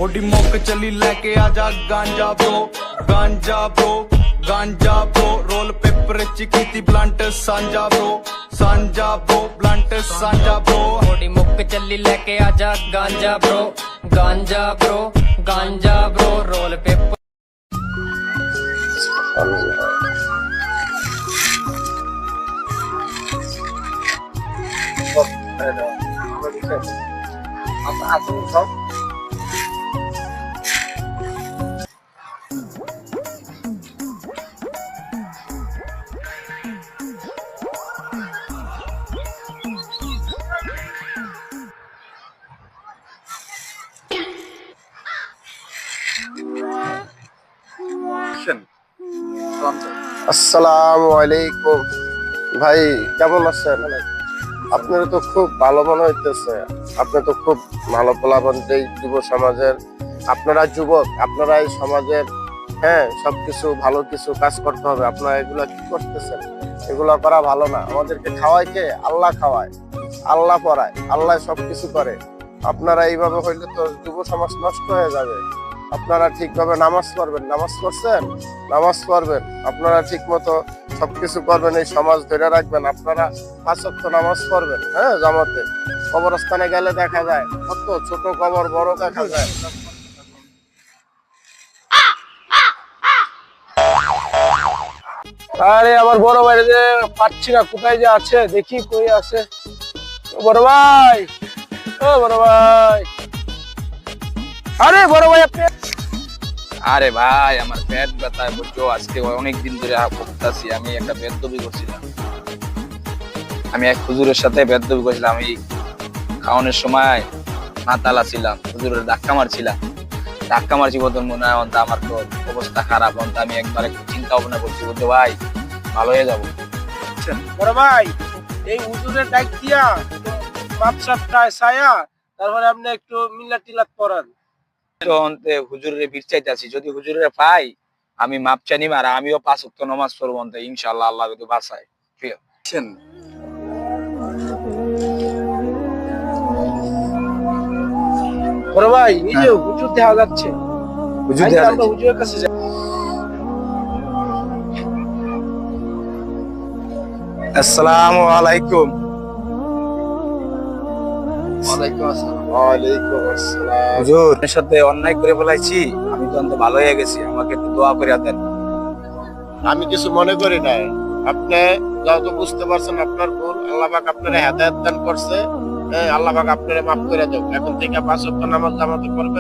होडी मुक चली लेके आजा गांजा ब्रो गांजा ब्रो गांजा ब्रो रोल पेपर चिकी ब्लंट सांजा ब्रो ब्लंट सांजा ब्रो होडी मुक चली लेके आजा गांजा ब्रो गांजा ब्रो रोल पेपर আসসালামু আলাইকুম ভাই, কেমন আছেন? আপনার তো খুব ভালো মনে হইতেছে। আপনি তো খুব ভালো পোলাপান এই যুব সমাজের। আপনারা যুবক, আপনারা এই সমাজের সবকিছু ভালো কিছু কাজ করতে হবে। আপনারা এগুলা কি করতেছেন? এগুলা করা ভালো না। আমাদেরকে খাওয়ায় কে? আল্লাহ খাওয়ায়, আল্লাহ পড়ায়, আল্লাহ সবকিছু করে। আপনারা এইভাবে হইলে তো যুব সমাজ নষ্ট হয়ে যাবে। আপনারা ঠিকভাবে নামাজ পড়বেন, নামাজ পড়ছেন, নামাজ পড়বেন, আপনারা ঠিক মতো সবকিছু করবেন, এই সমাজ ধরে রাখবেন। আপনারা 5 ওয়াক্ত নামাজ পড়বেন, জামাতে। কবরস্থানে গেলে দেখা যায় কত ছোট কবর, বড় দেখা যায়। আরে আমার বড় ভাই যে পাচ্ছি না, কোথায় যে আছে দেখি, কই আছে বড় ভাই? ও বড় ভাই, আরে বড় ভাই আপনি? আরে ভাই, আমার পেট ব্যথা বুঝছো, আজকে অনেকদিন ধরে ভুগতাছি। আমি একটা বেদবি করছিলাম, আমি এক হুজুরের সাথে বেদবি করছিলাম। আমি খাওয়ানোর সময় মাতালা ছিলাম, হুজুরের ধাক্কা মারছি বলতে মনে হয় অন্ত আমার তো অবস্থা খারাপ। অন্ত আমি একবার একটু চিন্তা ভাবনা করছি, বলতে ভাই ভালো হয়ে যাবো। বড় ভাই, এই হুজুরের ডাক দিয়া মাপসাপটায় ছায়া, তারপরে আপনি একটু মিলাত টিলাত পড়ান। হুজুরের ভিড় চাইতেছি, যদি হুজুরের পাই আমি মাপ চাই নিব, আর আমিও 5 ওয়াক্ত নামাজ পড়বো ইনশাআল্লাহ, আল্লাহ যদি বাঁচায়। বড় ভাই, এই যে হুজুর দেখা যাচ্ছে, আমরা হুজুরের কাছে যাই। আসসালামু আলাইকুম। ওয়ালাইকুম আসসালাম। হুজুর, আপনার সাথে অন্যায় করে ফেলাইছি, আমি তো অন্ত ভালো হয়ে গেছি, আমাকে একটু দোয়া করে দেন। আমি কিছু মনে করি না। আপনি যত বুঝতে পারছেন আপনার ভুল, আল্লাহ পাক আপনার হেদায়েত দান করছে। আল্লাহ পাক আপনারে মাফ করে দেব। এখন থেকে 5 ওয়াক্ত নামাজ জামাতে পড়বেন।